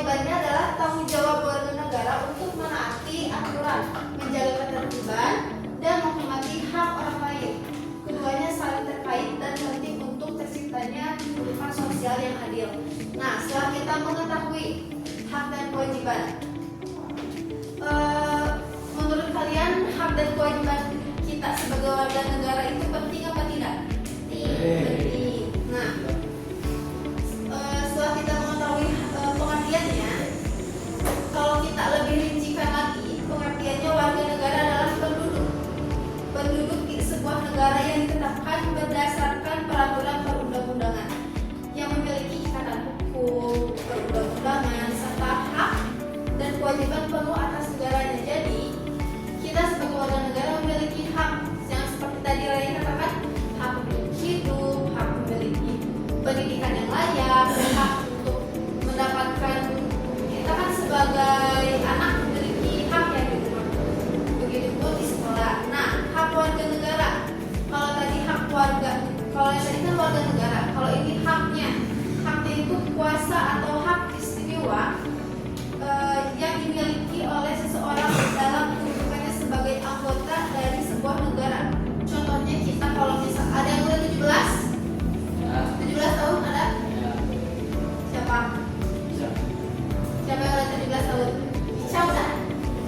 kewajibannya adalah tanggung jawab warga negara untuk menaati aturan, menjaga ketertiban, dan menghormati hak orang lain. Keduanya saling terkait dan penting untuk terciptanya kehidupan sosial yang adil. Nah, setelah kita mengetahui hak dan kewajiban, menurut kalian hak dan kewajiban kita sebagai warga negara itu penting apa tidak? Penting. Nah, setelah kita mengetahui pengertiannya, kalau kita lebih rincikan lagi, pengertiannya warga negara adalah penduduk di sebuah negara yang ditetapkan berdasarkan peraturan perundang-undangan yang memiliki ikatan hukum, perundang-undangan, serta hak dan kewajiban penuh atas negaranya. Jadi, kita sebagai warga negara memiliki hak yang seperti tadi Raya katakan, hak untuk hidup, hak memiliki pendidikan yang layak, hak untuk mendapatkan, kita kan sebagai anak memiliki hak yang di rumah, begitupun di sekolah. Nah, hak warga negara, kalau tadi hak warga, kalau yang tadi kan warga negara, kalau ini haknya itu kuasa atau hak istimewa yang dimiliki oleh seseorang dalam kedudukannya sebagai anggota dari sebuah negara. Contohnya kita kalau misal ada yang udah 17 tahun ada? Siapa? Siapa yang udah 17 tahun? Ica udah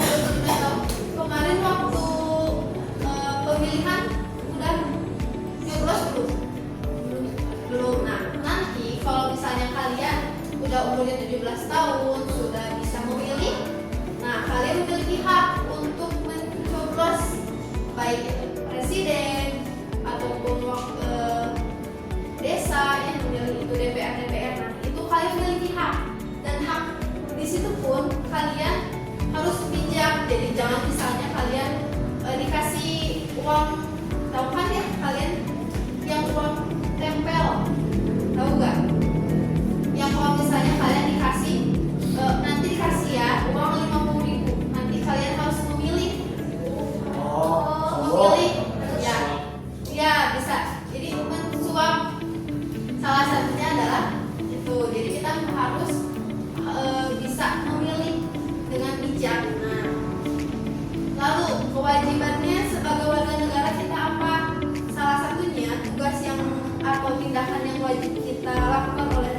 17 tahun. Kemarin waktu pemilihan udah nyoblos belum? Nah, nanti kalau misalnya kalian udah umurnya 17 tahun, sudah bisa memilih, nah kalian memiliki hak untuk mencoblos baik itu presiden ataupun desa yang memilih itu DPR. Nah, itu kalian memiliki hak, dan hak di situ pun kalian harus bijak. Jadi jangan misalnya kalian dikasih uang, tahu kan ya kalian yang uang tempel, tahu nggak? Yang kalau misalnya kalian dikasih nanti dikasih ya uang 50.000, nanti kalian harus memilih. Memilih ya bisa. Jadi mensuap salah satunya adalah itu. Jadi kita harus bisa memilih dengan bijak. Nah, lalu kewajibannya sebagai warga negara kita apa? Salah satunya tugas yang atau tindakan yang wajib kita lakukan oleh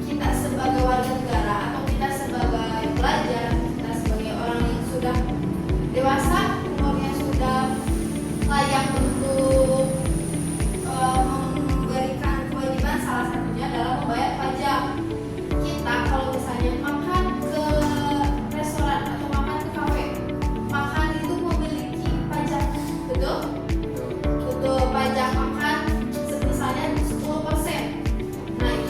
kita sebagai warga negara, atau kita sebagai pelajar, kita sebagai orang yang sudah dewasa, umurnya sudah layak untuk memberikan kewajiban, salah satunya adalah membayar pajak. Kita kalau misalnya makan ke restoran atau makan ke kafe, makan itu memiliki pajak, betul? Betul, pajak makan misalnya 10%. Nah, itu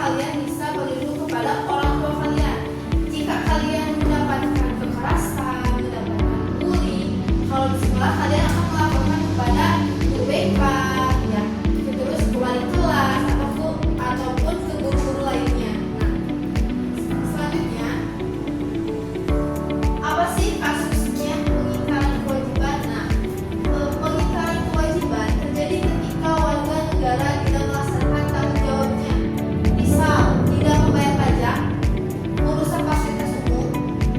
kalian bisa berlindung kepada orang tua kalian. Jika kalian mendapatkan kekerasan, mendapatkan bully, kalau di sekolah kalian akan melaporkan kepada guru BK, ya, terus ke wali kelas ataupun ke guru-guru lainnya. Nah, selanjutnya, apa sih kasusnya pengingkaran kewajiban? Nah, pengingkaran kewajiban terjadi ketika warga negara tidak melaksanakan tanggung jawabnya. Misal, tidak membayar pajak, merusak fasilitas umum,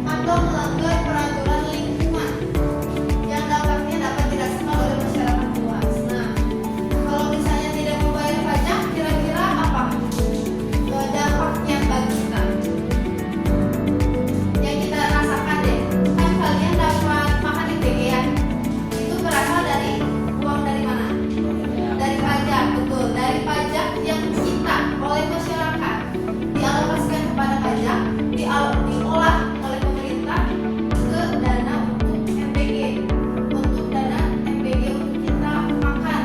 atau melanggar peraturan lingkungan yang dampaknya dapat dirasakan oleh masyarakat luas. Nah, kalau misalnya tidak membayar pajak, kira-kira apa dampaknya bagi kita? Yang kita rasakan deh, kan kalian dapat makan MBG ya, itu berasal dari uang dari mana? Dari pajak, betul. Dari pajak yang kita oleh masyarakat dialokasikan kepada pajak, diolah oleh pemerintah ke dana untuk MBG, untuk dana MBG untuk kita makan,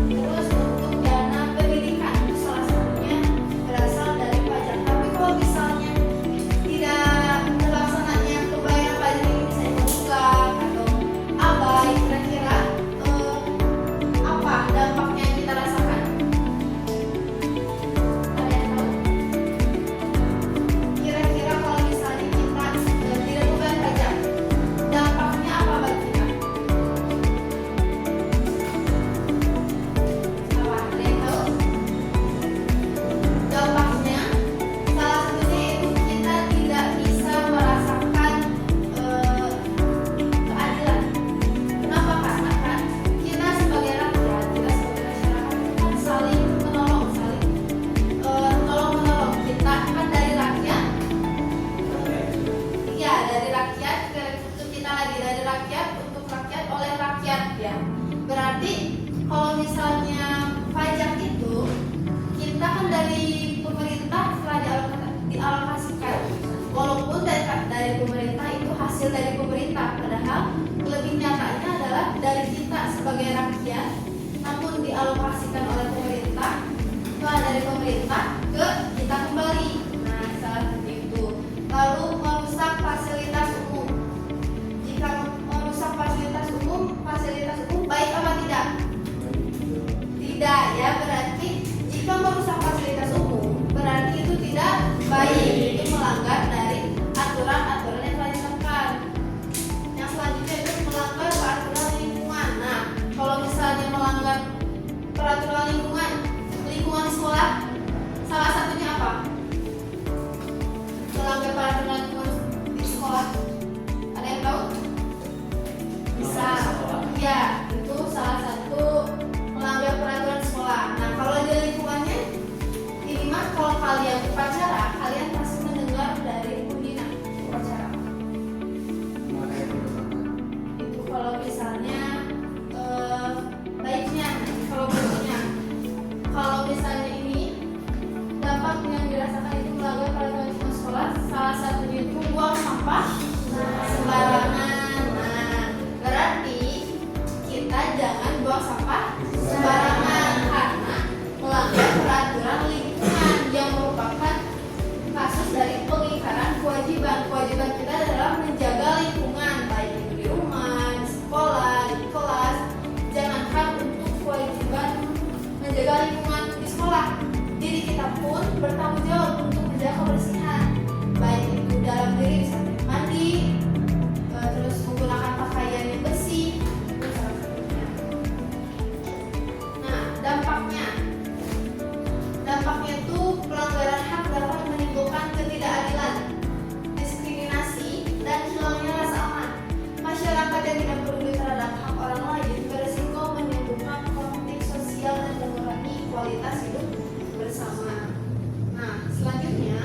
terus untuk dana pendidikan, itu salah satunya berasal dari pajak. Tapi kalau misalnya tidak terlaksananya pembayaran pajak ini, misalnya menunggak atau abai, kira-kira apa dampaknya yang kita rasakan? Ada yang tahu? Kira-kira kalau misalnya kita tidak membayar pajak, dampaknya apa bagi kita? Apa? Ada yang tahu? Dampaknya salah satunya itu kita tidak bisa merasakan keadilan. Kenapa? Karena kan kita sebagai rakyat, kita sebagai masyarakat kan saling menolong, tolong-menolong. Kita kan dari rakyat, iya dari rakyat untuk kita lagi, dari rakyat untuk rakyat oleh rakyat, ya. Berarti kalau misalnya pajak itu kita kan dari pemerintah telah dialokasikan, walaupun dari pemerintah itu hasil dari pemerintah, padahal lebih nyatanya adalah dari kita sebagai rakyat, namun dialokasikan oleh pemerintah, dari pemerintah ke kita kembali. Nah, salah satu itu. Lalu merusak fasilitas umum. Jika merusak fasilitas umum baik apa tidak? Tidak, ya. Berarti jika merusak fasilitas umum berarti itu tidak baik, itu melanggar dari aturan-aturan yang telah ditetapkan. Yang selanjutnya itu melanggar peraturan lingkungan. Nah, kalau misalnya melanggar peraturan lingkungan sekolah, salah satunya apa? Melanggar peraturan lingkungan di sekolah. Ada yang tahu? Bisa. Ya, itu salah satu melanggar peraturan sekolah. Nah, kalau di lingkungannya, ini mah kalau kalian upacara, kalian pasti mendengar dari pembina upacara. Itu kalau misalnya baiknya, kalau buruknya. Kalau misalnya ini dampak yang dirasakan itu melanggar peraturan lingkungan sekolah, salah satunya itu buang sampah sembarangan. Nah, berarti kita jangan buang sampah sembarangan karena melanggar peraturan lingkungan yang merupakan kasus dari pengingkaran kewajiban. Kewajiban kita adalah menjaga lingkungan, baik itu di rumah, di sekolah, di kelas. Jangankan untuk kewajiban menjaga lingkungan di sekolah, diri kita pun bertanggung jawab untuk menjaga kebersihan, baik itu dalam diri, misalnya mandi, terus menggunakan pakaian yang bersih, itu salah satunya. Nah, dampaknya itu pelanggaran hak dapat menimbulkan ketidakadilan, diskriminasi, dan hilangnya rasa aman. Masyarakat yang tidak peduli terhadap hak orang lain beresiko menimbulkan konflik sosial dan mengurangi kualitas hidup bersama. Nah, selanjutnya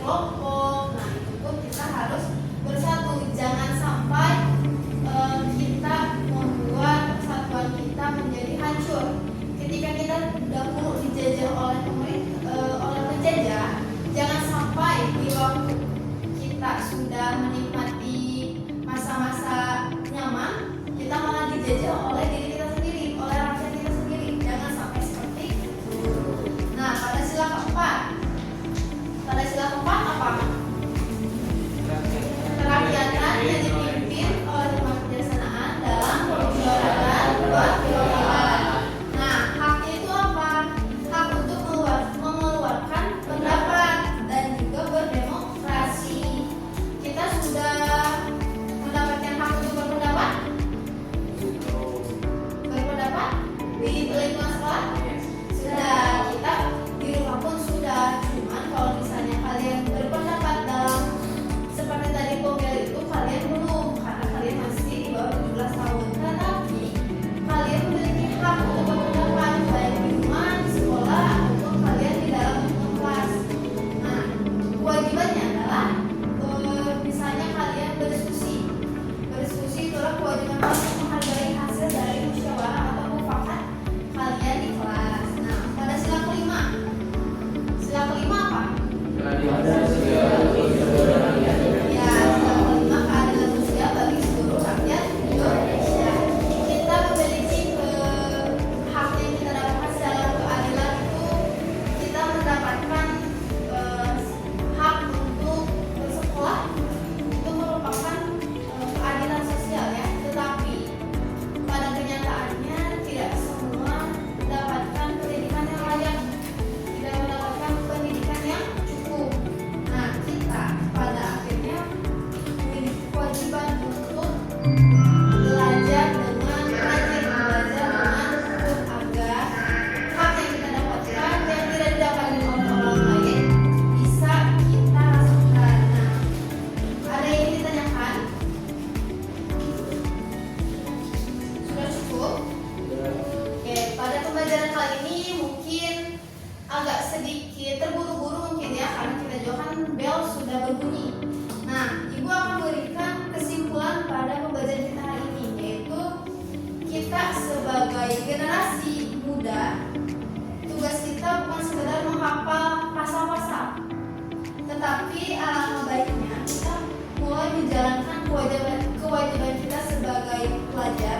berkelompok. Nah, itu pun kita harus bersatu. Jangan sampai kita membuat persatuan kita menjadi hancur. Ketika kita dahulu dijajah oleh oleh penjajah, jangan sampai di waktu kita sudah menikmati masa-masa nyaman, kita malah dijajah oleh diri kita sendiri, oleh rakyat kita sendiri. Jangan sampai seperti itu. Nah, pada sila keempat apa? Kerakyatan yang dipimpin oleh umat kebijaksanaan dalam permusyawaratan perwakilan. Nah, haknya itu apa? Hak untuk mengeluarkan pendapat dan juga berdemokrasi. Kita sudah mendapatkan hak untuk berpendapat di lingkungan sekolah? Sudah. Kita di rumah pun sudah. Cuman kalau misalnya kalian berpendapat dalam seperti tadi pemil itu, kalian belum, karena kalian masih di bawah 17 tahun. Tetapi kalian memiliki hak untuk berpendapat baik di rumah, di sekolah, ataupun kalian di dalam lingkungan kelas. Nah, kewajibannya adalah misalnya kalian berdiskusi itulah kewajiban kalian menghargai hasil dari musyawarah atau mufakat kalian di kelas. Nah, pada sila kelima apa? Ya, sila kelima keadilan sosial bagi seluruh rakyat Indonesia. Kita memiliki hak yang kita dapatkan secara keadilan itu, kita mendapatkan hak untuk bersekolah. Itu merupakan keadilan sosial ya, tetapi pada kenyataannya tidak semua mendapatkan pendidikan yang layak, tidak mendapatkan pendidikan yang cukup. Nah, kita pada akhirnya memiliki kewajiban untuk belajar dengan rajin, belajar dengan tekun agar hak yang kita dapatkan yang tidak didapatkan oleh orang lain bisa kita rasakan. Nah, ada yang ditanyakan? Sudah cukup? Oke, pada pembelajaran kali ini mungkin agak sedikit terburu-buru mungkin ya, karena kita juga kan bel sudah berbunyi. Nah, Ibu akan berikan kesimpulan pada pembelajaran kita hari ini, yaitu kita sebagai generasi muda, tugas kita bukan sekedar menghafal pasal-pasal, tetapi alangkah baiknya kita mulai menjalankan kewajiban kita sebagai pelajar